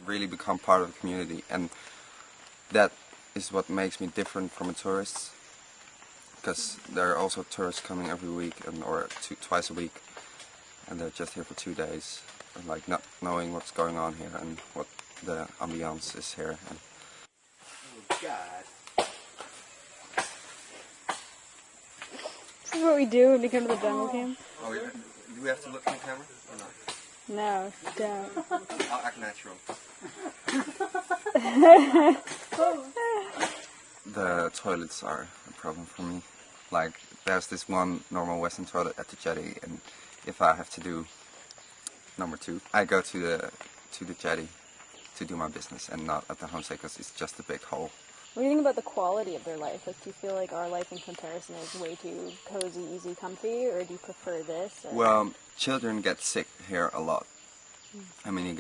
really become part of the community, and that is what makes me different from the tourists, because there are also tourists coming every week or twice a week, and they're just here for 2 days, and like not knowing what's going on here and what the ambiance is here. And oh God. This is what we do when we come to the jungle camp. oh yeah? Do we have to look in the camera or not? No, don't. I'll act natural. The toilets are a problem for me. Like, there's this one normal Western toilet at the jetty, and if I have to do number 2, I go to the jetty to do my business and not at the homestay, because it's just a big hole. What do you think about the quality of their life? Like, do you feel like our life in comparison is way too cozy, easy, comfy, or do you prefer this? Or? Well, children get sick here a lot. I mean,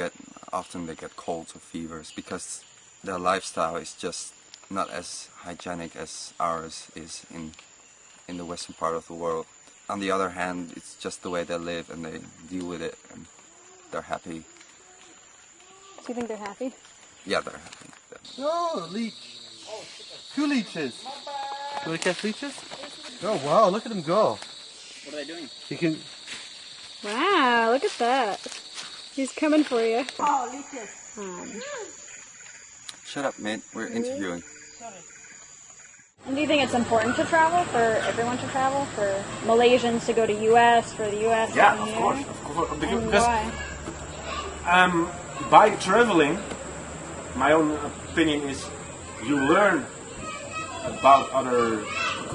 often they get colds or fevers because their lifestyle is just not as hygienic as ours is in the western part of the world. On the other hand, it's just the way they live and they deal with it, and they're happy. Do you think they're happy? Yeah, they're happy. No, leech. 2 leeches. Do we catch leeches? Oh wow, look at them go. What are they doing? You can. Wow, look at that. He's coming for you. Oh, leeches. Shut up, mate. We're interviewing. And do you think it's important to travel, for everyone to travel, for Malaysians to go to US, for the US Yeah, to come of here? course. And Because why? by traveling, my own opinion is you learn about other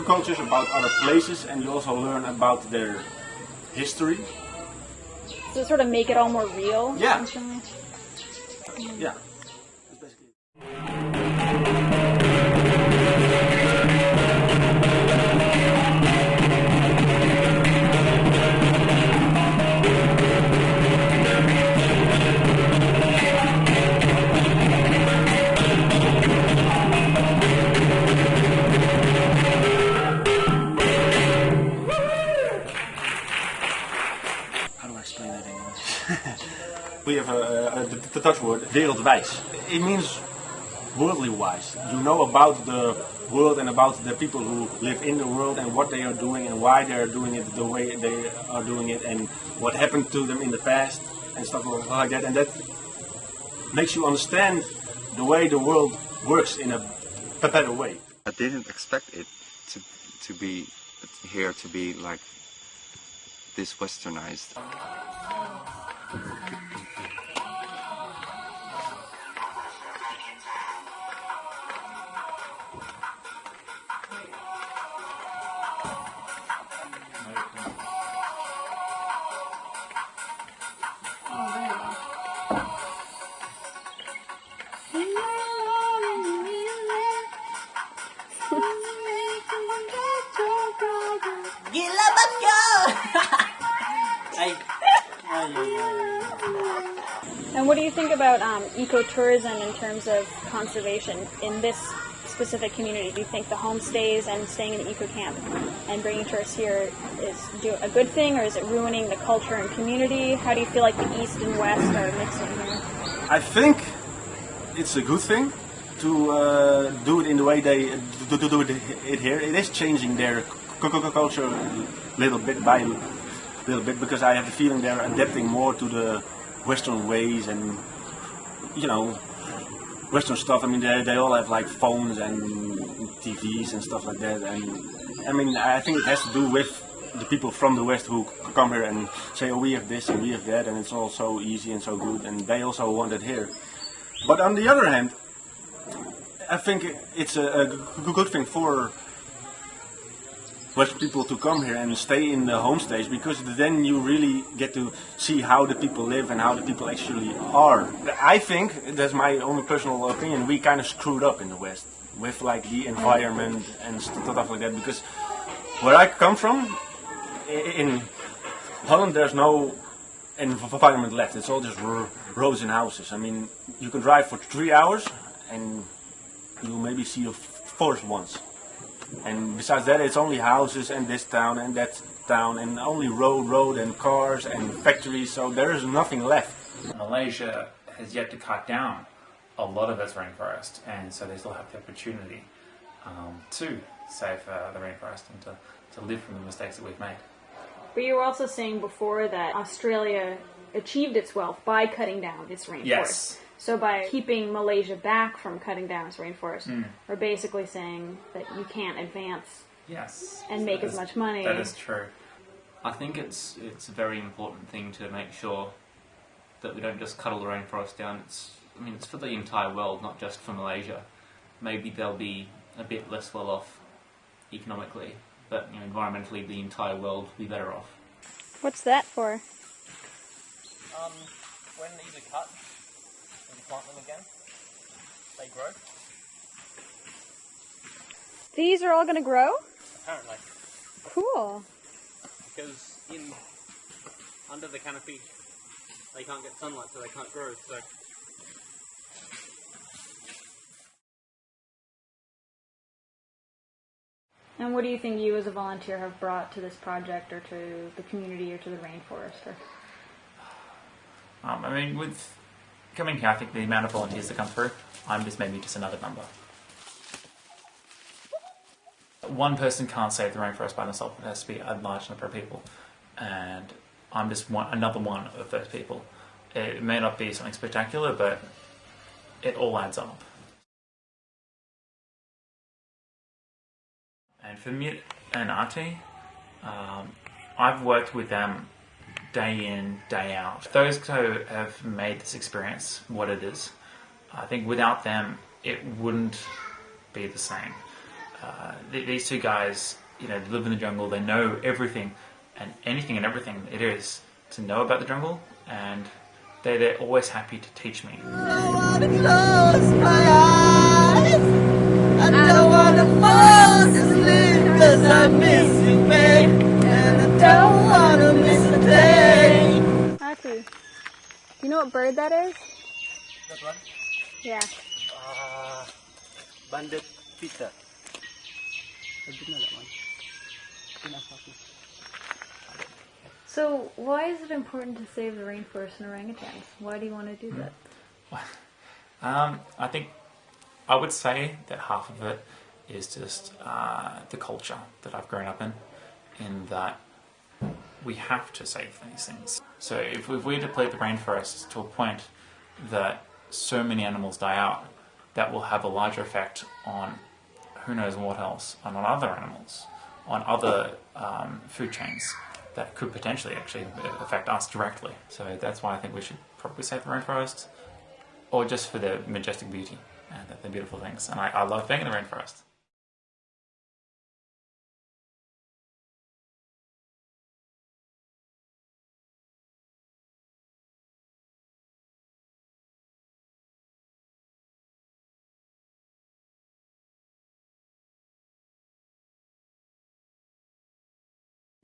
cultures, about other places, and you also learn about their history. Does it sort of make it all more real? Yeah. in some way? Yeah. How do I explain that in English? We have the Dutch word, wereldwijs. It means worldly wise. You know about the world and about the people who live in the world and what they are doing and why they are doing it the way they are doing it and what happened to them in the past and stuff like that. And that makes you understand the way the world works in a better way. I didn't expect it to be here to be like this westernized. Gila banget kau. And what do you think about ecotourism in terms of conservation in this specific community? Do you think the homestays and staying in the eco camp and bringing tourists here is a good thing, or is it ruining the culture and community? How do you feel like the East and West are mixing here? I think it's a good thing to do it in the way they do it here. It is changing their culture little bit by little bit, because I have the feeling they're adapting more to the Western ways and, you know, Western stuff. I mean, they all have like phones and TVs and stuff like that. And I mean, I think it has to do with the people from the West who come here and say, oh, we have this and we have that, and it's all so easy and so good, and they also want it here. But on the other hand, I think it's a good thing for Western people to come here and stay in the homestays, because then you really get to see how the people live and how the people actually are. I think, that's my own personal opinion, we kind of screwed up in the West with like the environment and stuff like that, because where I come from, in Holland, there's no environment left. It's all just roads and houses. I mean, you can drive for 3 hours and you'll maybe see a forest once. And besides that, it's only houses and this town and that town, and only road and cars and factories, so there is nothing left. Malaysia has yet to cut down a lot of its rainforest, and so they still have the opportunity to save the rainforest and to live from the mistakes that we've made. But you were also saying before that Australia achieved its wealth by cutting down its rainforest. Yes. So by keeping Malaysia back from cutting down its rainforest, we're basically saying that you can't advance and make as much money. That is true. I think it's a very important thing to make sure that we don't just cut all the rainforest down. It's for the entire world, not just for Malaysia. Maybe they'll be a bit less well off economically, but environmentally the entire world will be better off. What's that for? When these are cut, and you plant them again, they grow. These are all going to grow? Apparently. Cool. Because under the canopy, they can't get sunlight, so they can't grow. So. And what do you think you as a volunteer have brought to this project or to the community or to the rainforest? With coming here, I think the amount of volunteers that come through, I'm just maybe just another number. One person can't save the rainforest by themselves. It has to be a large number of people. And I'm just another one of those people. It may not be something spectacular, but it all adds up. And for Mute and Artie, I've worked with them day in, day out. Those who have made this experience what it is, I think without them, it wouldn't be the same. These two guys, they live in the jungle, they know everything and anything and everything it is to know about the jungle, and they're always happy to teach me. I want to close my eyes. I don't want to fall asleep because I miss you, babe. And I don't want to miss a day. Artie, do you know what bird that is? That one? Yeah. Banded pita. I didn't know that one. So why is it important to save the rainforest and orangutans? Why do you want to do that? I think I would say that half of it is just the culture that I've grown up in that we have to save these things. So if we deplete the rainforest to a point that so many animals die out, that will have a larger effect on who knows what else, on other animals, on other food chains that could potentially actually affect us directly. So that's why I think we should probably save the rainforest, or just for the majestic beauty and the beautiful things. And I love being in the rainforest.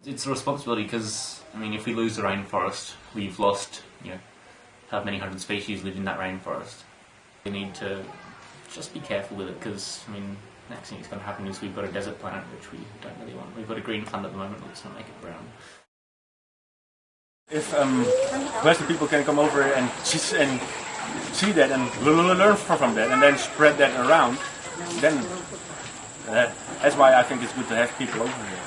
It's a responsibility because, if we lose the rainforest, we've lost, how many hundred species live in that rainforest. We need to just be careful with it because, next thing that's going to happen is we've got a desert planet which we don't really want. We've got a green planet at the moment, let's not make it brown. If Western people can come over and see that and learn from that and then spread that around, then that's why I think it's good to have people over here.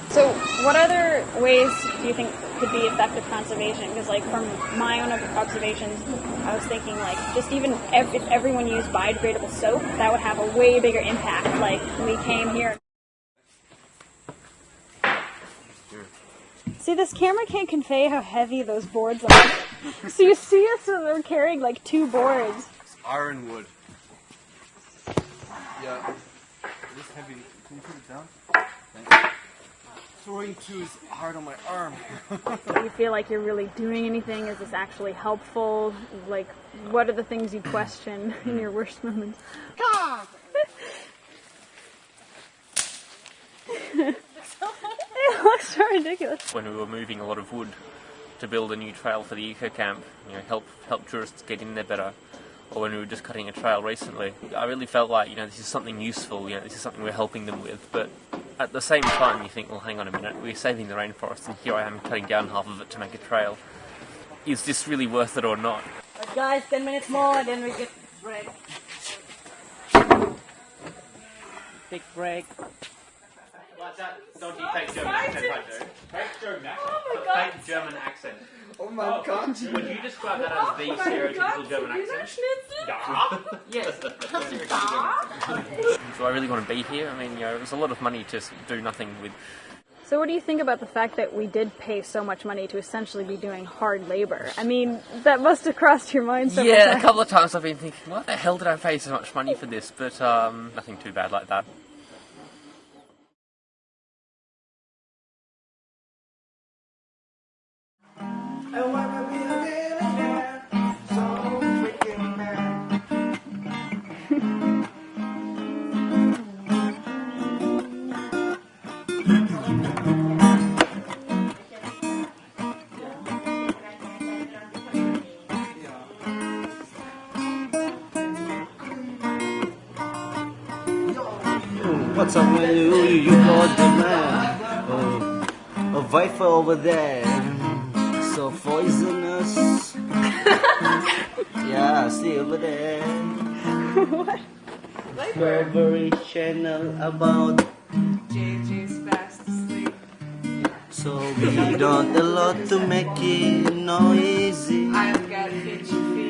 So what other ways do you think could be effective conservation? Because from my own observations, I was thinking just even if everyone used biodegradable soap, that would have a way bigger impact. We came here. See, this camera can't convey how heavy those boards are. So you see us, so we're carrying 2 boards. It's ironwood. Yeah. It is heavy. Can you put it down? Thanks. Throwing 2 is hard on my arm. Do you feel like you're really doing anything? Is this actually helpful? What are the things you question in your worst moments? God! It looks so ridiculous. When we were moving a lot of wood to build a new trail for the eco camp, help tourists get in there better, or when we were just cutting a trail recently. I really felt like, you know, this is something useful, you know, this is something we're helping them with, but at the same time you think, well, hang on a minute, we're saving the rainforest and here I am cutting down half of it to make a trail. Is this really worth it or not? But guys, 10 minutes more, then we get break. Take break. What's that? Don't you fake German accent, I do. Fake German accent? Oh my god. Fake German accent. Oh my god. Would you describe that as the stereotypical German accent? Yeah. Yes. Do I really want to be here? I mean, you know, it was a lot of money to do nothing with. So what do you think about the fact that we did pay so much money to essentially be doing hard labor? I mean, that must have crossed your mind several times. Yeah, a couple of times I've been thinking, why the hell did I pay so much money for this? But nothing too bad like that. I wanna be a millionaire, so freaking mad. What's up with you got the man, a viper over there. So poisonous. Yeah, see over there. What? Discovery Channel about JJ's fast asleep. so we don't a lot to make it noisy. I've got itchy feet.